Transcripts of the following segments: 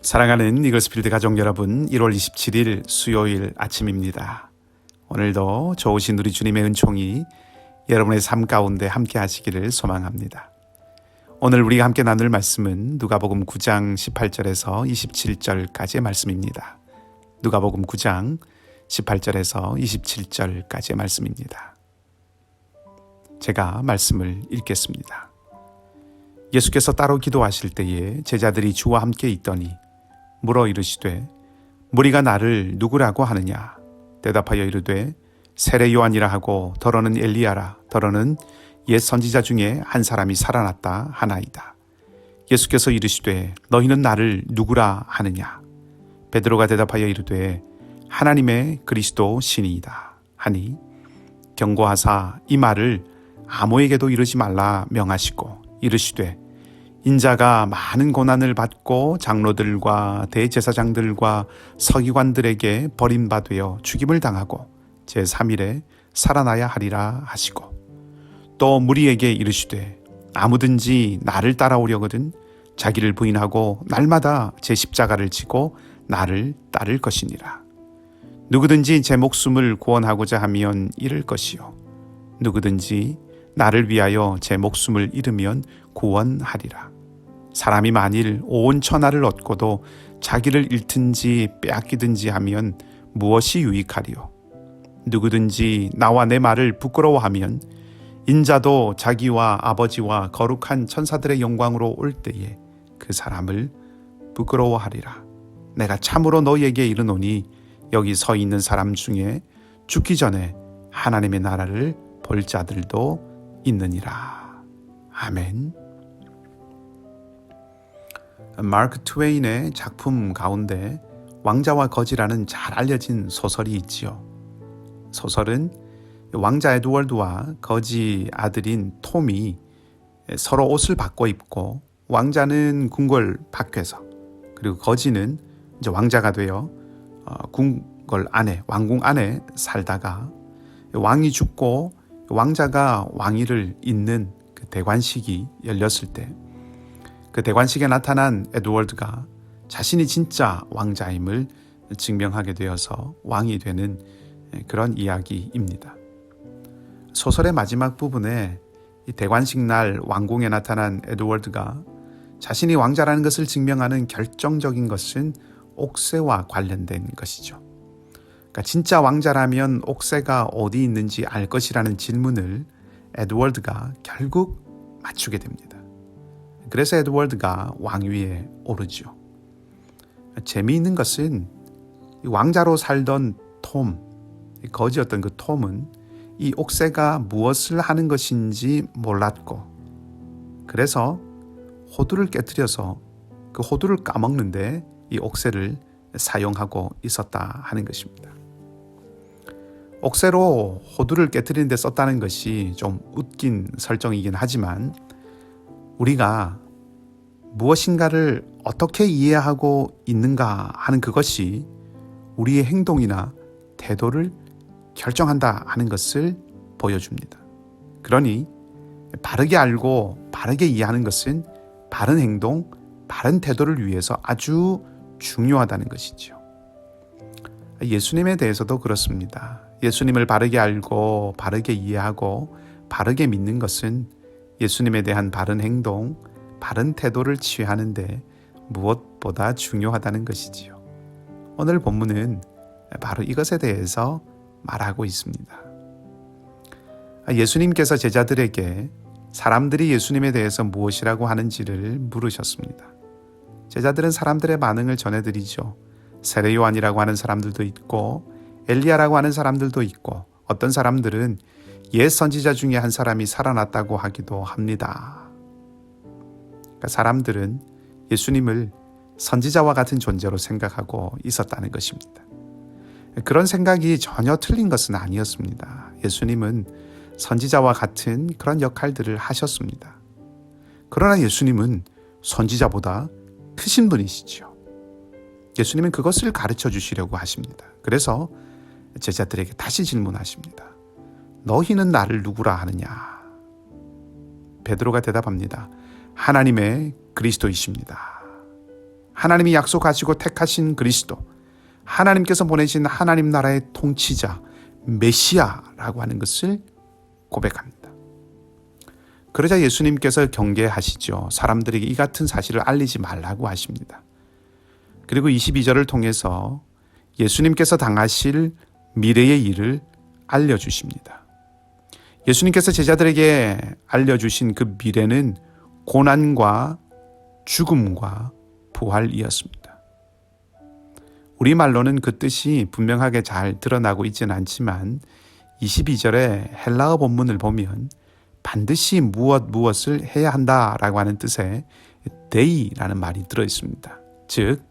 사랑하는 이글스필드 가족 여러분, 1월 27일 수요일 아침입니다. 오늘도 좋으신 우리 주님의 은총이 여러분의 삶 가운데 함께 하시기를 소망합니다. 오늘 우리가 함께 나눌 말씀은 누가복음 9장 18절에서 27절까지의 말씀입니다. 누가복음 9장 18절에서 27절까지의 말씀입니다. 제가 말씀을 읽겠습니다. 예수께서 따로 기도하실 때에 제자들이 주와 함께 있더니 물어 이르시되 무리가 나를 누구라고 하느냐? 대답하여 이르되 세례 요한이라 하고 더러는 엘리야라, 더러는 옛 선지자 중에 한 사람이 살아났다 하나이다. 예수께서 이르시되 너희는 나를 누구라 하느냐? 베드로가 대답하여 이르되 하나님의 그리스도 신이이다 하니 경고하사 이 말을 아무에게도 이르지 말라 명하시고 이르시되 인자가 많은 고난을 받고 장로들과 대제사장들과 서기관들에게 버림받아 죽임을 당하고 제3일에 살아나야 하리라 하시고 또 무리에게 이르시되 아무든지 나를 따라오려거든 자기를 부인하고 날마다 제 십자가를 지고 나를 따를 것이니라. 누구든지 제 목숨을 구원하고자 하면 잃을 것이요 누구든지 나를 위하여 제 목숨을 잃으면 구원하리라. 사람이 만일 온 천하를 얻고도 자기를 잃든지 빼앗기든지 하면 무엇이 유익하리요? 누구든지 나와 내 말을 부끄러워하면 인자도 자기와 아버지와 거룩한 천사들의 영광으로 올 때에 그 사람을 부끄러워하리라. 내가 참으로 너희에게 이르노니 여기 서 있는 사람 중에 죽기 전에 하나님의 나라를 볼 자들도 있느니라. 아멘. 마크 트웨인의 작품 가운데 왕자와 거지라는 잘 알려진 소설이 있지요. 소설은 왕자 에드워드와 거지 아들인 톰이 서로 옷을 바꿔 입고 왕자는 궁궐 밖에서 그리고 거지는 이제 왕자가 되어 궁궐 안에 왕궁 안에 살다가 왕이 죽고 왕자가 왕위를 잇는 그 대관식이 열렸을 때 그 대관식에 나타난 에드워드가 자신이 진짜 왕자임을 증명하게 되어서 왕이 되는 그런 이야기입니다. 소설의 마지막 부분에 이 대관식 날 왕궁에 나타난 에드워드가 자신이 왕자라는 것을 증명하는 결정적인 것은 옥새와 관련된 것이죠. 그러니까 진짜 왕자라면 옥새가 어디 있는지 알 것이라는 질문을 에드워드가 결국 맞추게 됩니다. 그래서 에드워드가 왕위에 오르죠. 재미있는 것은 왕자로 살던 톰, 거지였던 그 톰은 이 옥새가 무엇을 하는 것인지 몰랐고 그래서 호두를 깨뜨려서 그 호두를 까먹는데 이 옥새를 사용하고 있었다 하는 것입니다. 옥새로 호두를 깨뜨리는 데 썼다는 것이 좀 웃긴 설정이긴 하지만 우리가 무엇인가를 어떻게 이해하고 있는가 하는 그것이 우리의 행동이나 태도를 결정한다 하는 것을 보여줍니다. 그러니 바르게 알고 바르게 이해하는 것은 바른 행동, 바른 태도를 위해서 아주 중요하다는 것이죠. 예수님에 대해서도 그렇습니다. 예수님을 바르게 알고 바르게 이해하고 바르게 믿는 것은 예수님에 대한 바른 행동, 바른 태도를 취하는데 무엇보다 중요하다는 것이지요. 오늘 본문은 바로 이것에 대해서 말하고 있습니다. 예수님께서 제자들에게 사람들이 예수님에 대해서 무엇이라고 하는지를 물으셨습니다. 제자들은 사람들의 반응을 전해드리죠. 세례 요한이라고 하는 사람들도 있고 엘리야라고 하는 사람들도 있고 어떤 사람들은 옛 선지자 중에 한 사람이 살아났다고 하기도 합니다. 그러니까 사람들은 예수님을 선지자와 같은 존재로 생각하고 있었다는 것입니다. 그런 생각이 전혀 틀린 것은 아니었습니다. 예수님은 선지자와 같은 그런 역할들을 하셨습니다. 그러나 예수님은 선지자보다 크신 분이시죠. 예수님은 그것을 가르쳐 주시려고 하십니다. 그래서 제자들에게 다시 질문하십니다. 너희는 나를 누구라 하느냐? 베드로가 대답합니다. 하나님의 그리스도이십니다. 하나님이 약속하시고 택하신 그리스도, 하나님께서 보내신 하나님 나라의 통치자 메시아라고 하는 것을 고백합니다. 그러자 예수님께서 경계하시죠. 사람들에게 이 같은 사실을 알리지 말라고 하십니다. 그리고 22절을 통해서 예수님께서 당하실 미래의 일을 알려주십니다. 예수님께서 제자들에게 알려주신 그 미래는 고난과 죽음과 부활이었습니다. 우리말로는 그 뜻이 분명하게 잘 드러나고 있지는 않지만 22절의 헬라어 본문을 보면 반드시 무엇을 해야 한다라고 하는 뜻의 데이라는 말이 들어있습니다. 즉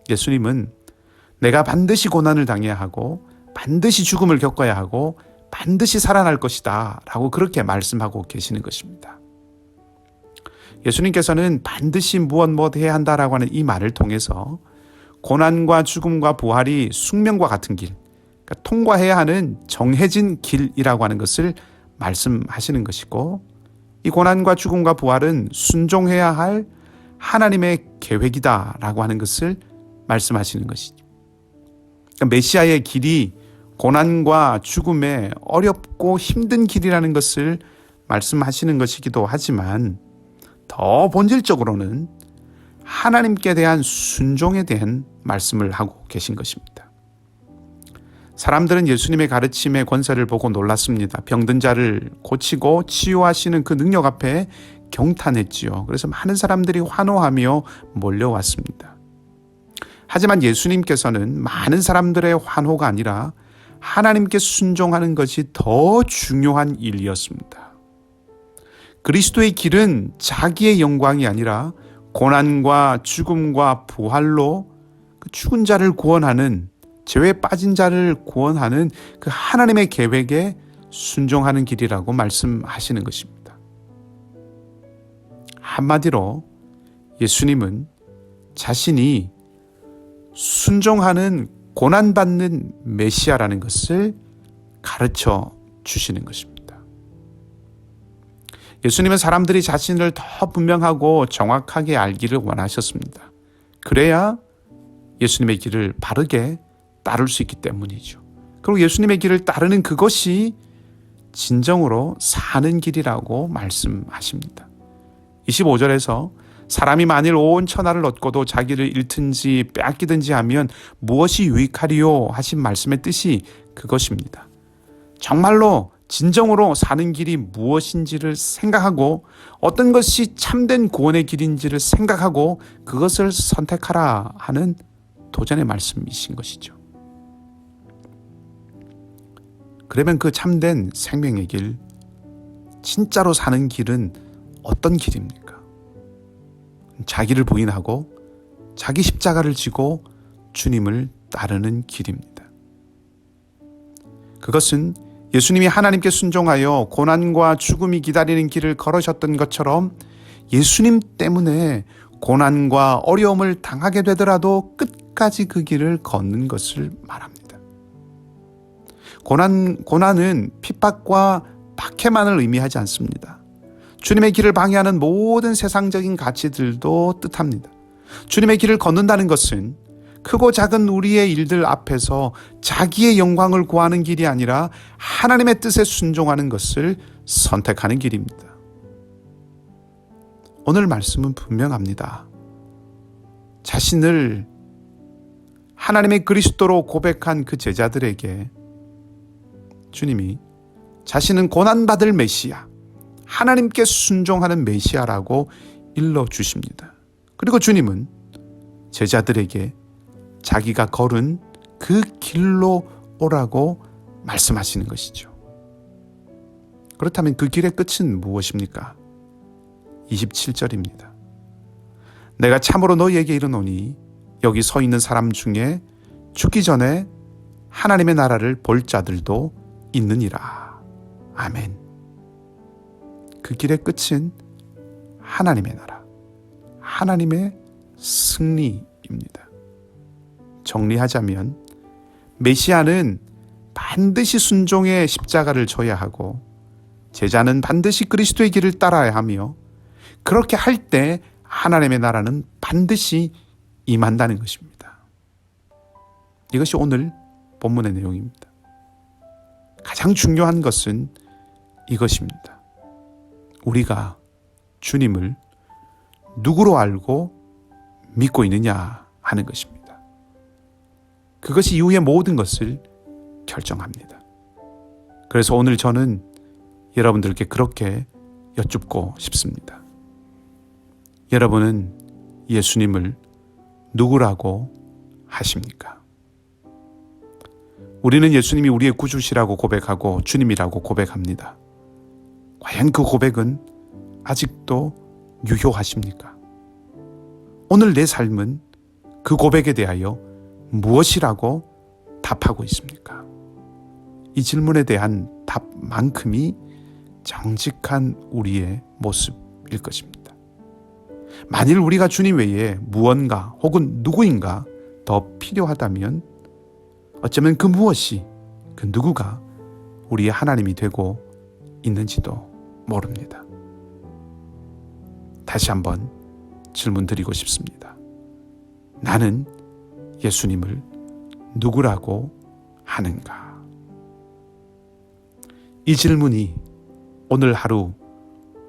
예수님은 내가 반드시 고난을 당해야 하고 반드시 죽음을 겪어야 하고 반드시 살아날 것이다 라고 그렇게 말씀하고 계시는 것입니다. 예수님께서는 반드시 무엇 해야 한다라고 하는 이 말을 통해서 고난과 죽음과 부활이 숙명과 같은 길, 그러니까 통과해야 하는 정해진 길이라고 하는 것을 말씀하시는 것이고, 이 고난과 죽음과 부활은 순종해야 할 하나님의 계획이다라고 하는 것을 말씀하시는 것이죠. 그러니까 메시아의 길이 고난과 죽음의 어렵고 힘든 길이라는 것을 말씀하시는 것이기도 하지만 더 본질적으로는 하나님께 대한 순종에 대한 말씀을 하고 계신 것입니다. 사람들은 예수님의 가르침의 권세를 보고 놀랐습니다. 병든 자를 고치고 치유하시는 그 능력 앞에 경탄했지요. 그래서 많은 사람들이 환호하며 몰려왔습니다. 하지만 예수님께서는 많은 사람들의 환호가 아니라 하나님께 순종하는 것이 더 중요한 일이었습니다. 그리스도의 길은 자기의 영광이 아니라 고난과 죽음과 부활로 그 죽은 자를 구원하는, 죄에 빠진 자를 구원하는 그 하나님의 계획에 순종하는 길이라고 말씀하시는 것입니다. 한마디로 예수님은 자신이 순종하는 고난받는 메시아라는 것을 가르쳐 주시는 것입니다. 예수님은 사람들이 자신을 더 분명하고 정확하게 알기를 원하셨습니다. 그래야 예수님의 길을 바르게 따를 수 있기 때문이죠. 그리고 예수님의 길을 따르는 그것이 진정으로 사는 길이라고 말씀하십니다. 25절에서 사람이 만일 온 천하를 얻고도 자기를 잃든지 빼앗기든지 하면 무엇이 유익하리요 하신 말씀의 뜻이 그것입니다. 정말로 진정으로 사는 길이 무엇인지를 생각하고 어떤 것이 참된 구원의 길인지를 생각하고 그것을 선택하라 하는 도전의 말씀이신 것이죠. 그러면 그 참된 생명의 길, 진짜로 사는 길은 어떤 길입니까? 자기를 부인하고 자기 십자가를 지고 주님을 따르는 길입니다. 그것은 예수님이 하나님께 순종하여 고난과 죽음이 기다리는 길을 걸으셨던 것처럼 예수님 때문에 고난과 어려움을 당하게 되더라도 끝까지 그 길을 걷는 것을 말합니다. 고난은 핍박과 박해만을 의미하지 않습니다. 주님의 길을 방해하는 모든 세상적인 가치들도 뜻합니다. 주님의 길을 걷는다는 것은 크고 작은 우리의 일들 앞에서 자기의 영광을 구하는 길이 아니라 하나님의 뜻에 순종하는 것을 선택하는 길입니다. 오늘 말씀은 분명합니다. 자신을 하나님의 그리스도로 고백한 그 제자들에게 주님이 자신은 고난받을 메시아, 하나님께 순종하는 메시아라고 일러주십니다. 그리고 주님은 제자들에게 자기가 걸은 그 길로 오라고 말씀하시는 것이죠. 그렇다면 그 길의 끝은 무엇입니까? 27절입니다. 내가 참으로 너희에게 이르노니 여기 서 있는 사람 중에 죽기 전에 하나님의 나라를 볼 자들도 있느니라. 아멘. 그 길의 끝은 하나님의 나라, 하나님의 승리입니다. 정리하자면 메시아는 반드시 순종의 십자가를 져야 하고 제자는 반드시 그리스도의 길을 따라야 하며 그렇게 할 때 하나님의 나라는 반드시 임한다는 것입니다. 이것이 오늘 본문의 내용입니다. 가장 중요한 것은 이것입니다. 우리가 주님을 누구로 알고 믿고 있느냐 하는 것입니다. 그것이 이후의 모든 것을 결정합니다. 그래서 오늘 저는 여러분들께 그렇게 여쭙고 싶습니다. 여러분은 예수님을 누구라고 하십니까? 우리는 예수님이 우리의 구주시라고 고백하고 주님이라고 고백합니다. 과연 그 고백은 아직도 유효하십니까? 오늘 내 삶은 그 고백에 대하여 무엇이라고 답하고 있습니까? 이 질문에 대한 답만큼이 정직한 우리의 모습일 것입니다. 만일 우리가 주님 외에 무언가 혹은 누구인가 더 필요하다면 어쩌면 그 무엇이, 그 누구가 우리의 하나님이 되고 있는지도 모릅니다. 다시 한번 질문 드리고 싶습니다. 나는 예수님을 누구라고 하는가? 이 질문이 오늘 하루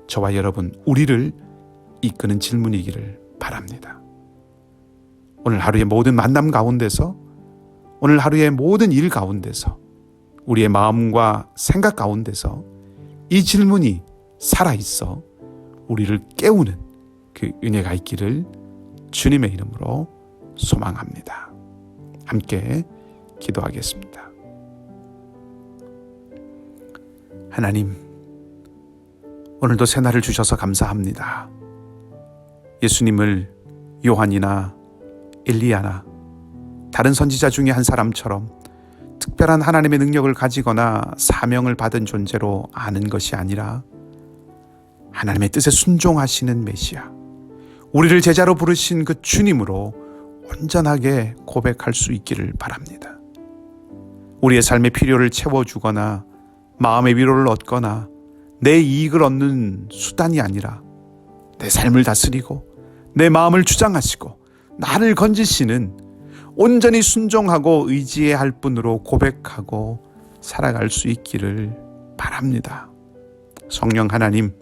저와 여러분, 우리를 이끄는 질문이기를 바랍니다. 오늘 하루의 모든 만남 가운데서, 오늘 하루의 모든 일 가운데서, 우리의 마음과 생각 가운데서 이 질문이 살아있어 우리를 깨우는 그 은혜가 있기를 주님의 이름으로 소망합니다. 함께 기도하겠습니다. 하나님, 오늘도 새날을 주셔서 감사합니다. 예수님을 요한이나 엘리야나 다른 선지자 중에 한 사람처럼 특별한 하나님의 능력을 가지거나 사명을 받은 존재로 아는 것이 아니라 하나님의 뜻에 순종하시는 메시아, 우리를 제자로 부르신 그 주님으로 온전하게 고백할 수 있기를 바랍니다. 우리의 삶의 필요를 채워주거나 마음의 위로를 얻거나 내 이익을 얻는 수단이 아니라 내 삶을 다스리고 내 마음을 주장하시고 나를 건지시는 온전히 순종하고 의지해야 할 분으로 고백하고 살아갈 수 있기를 바랍니다. 성령 하나님,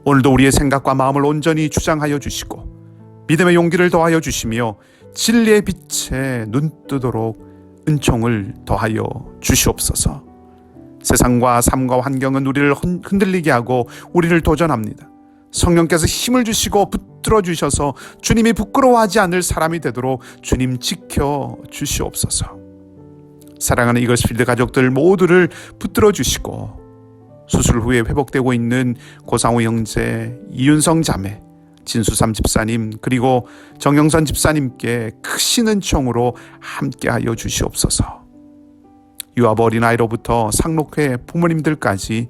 오늘도 우리의 생각과 마음을 온전히 주장하여 주시고 믿음의 용기를 더하여 주시며 진리의 빛에 눈뜨도록 은총을 더하여 주시옵소서. 세상과 삶과 환경은 우리를 흔들리게 하고 우리를 도전합니다. 성령께서 힘을 주시고 붙들어 주셔서 주님이 부끄러워하지 않을 사람이 되도록 주님 지켜 주시옵소서. 사랑하는 이글스필드 가족들 모두를 붙들어 주시고 수술 후에 회복되고 있는 고상우 형제, 이윤성 자매, 진수삼 집사님, 그리고 정영선 집사님께 크신 은총으로 함께하여 주시옵소서. 유아 어린아이로부터 상록회 부모님들까지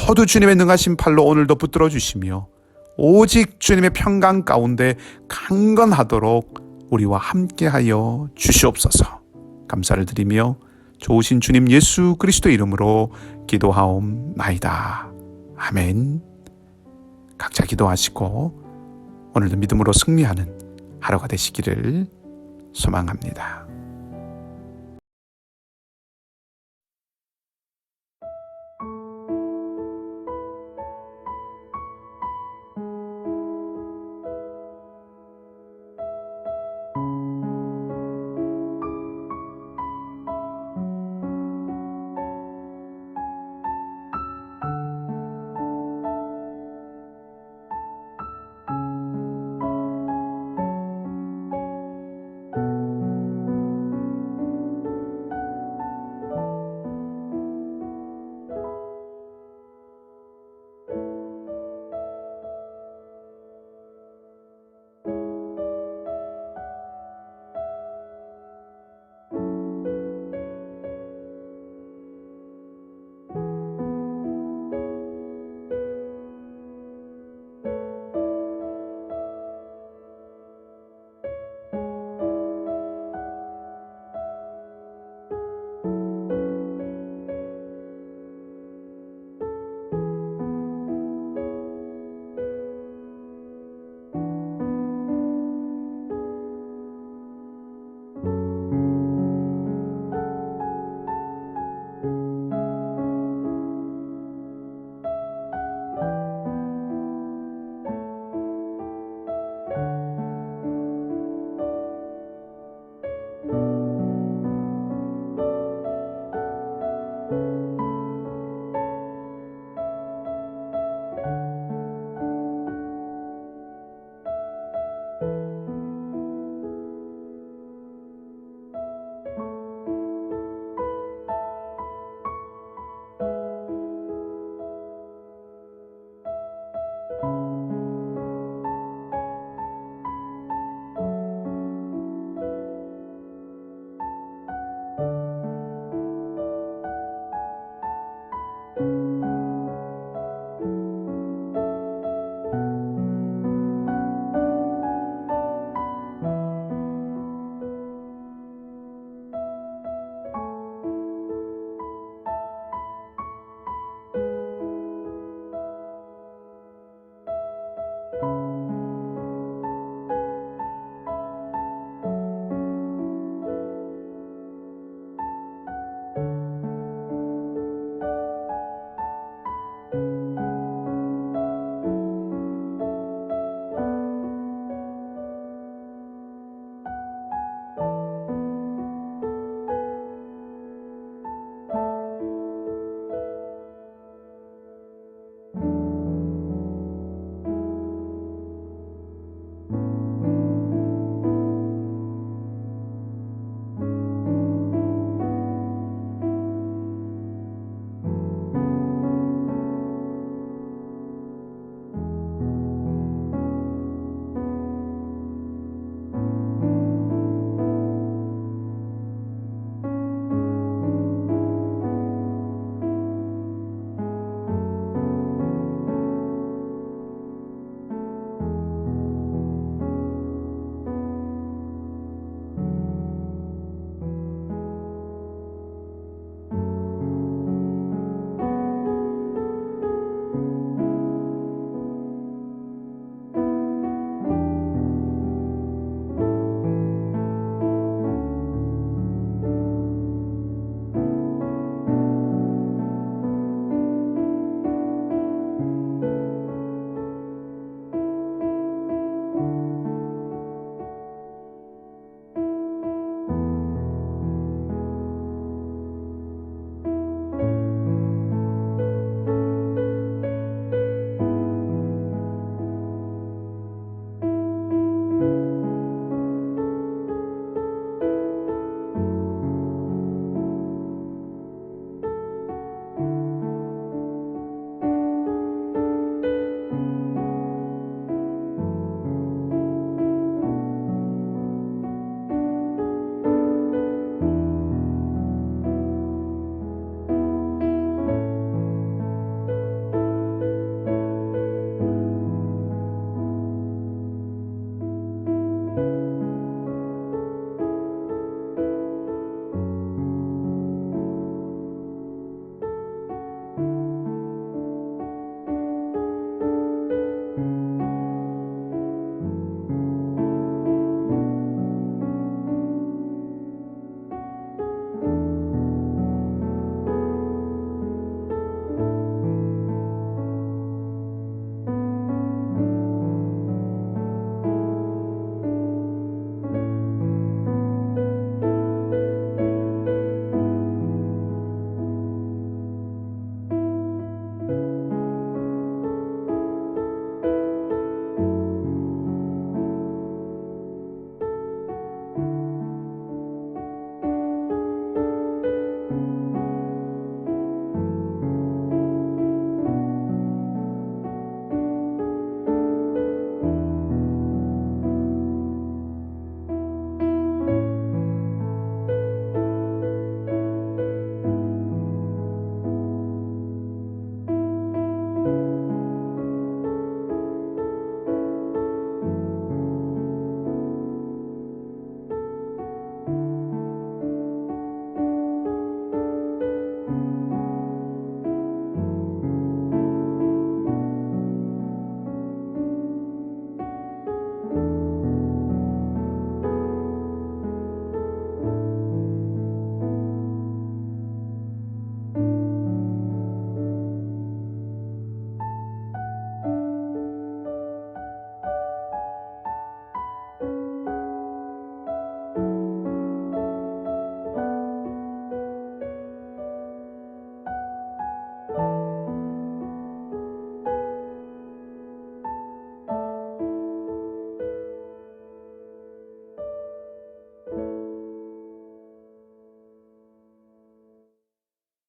모두 주님의 능하신 팔로 오늘도 붙들어 주시며 오직 주님의 평강 가운데 강건하도록 우리와 함께하여 주시옵소서. 감사를 드리며 좋으신 주님 예수 그리스도 이름으로 기도하옵나이다. 아멘. 각자 기도하시고 오늘도 믿음으로 승리하는 하루가 되시기를 소망합니다.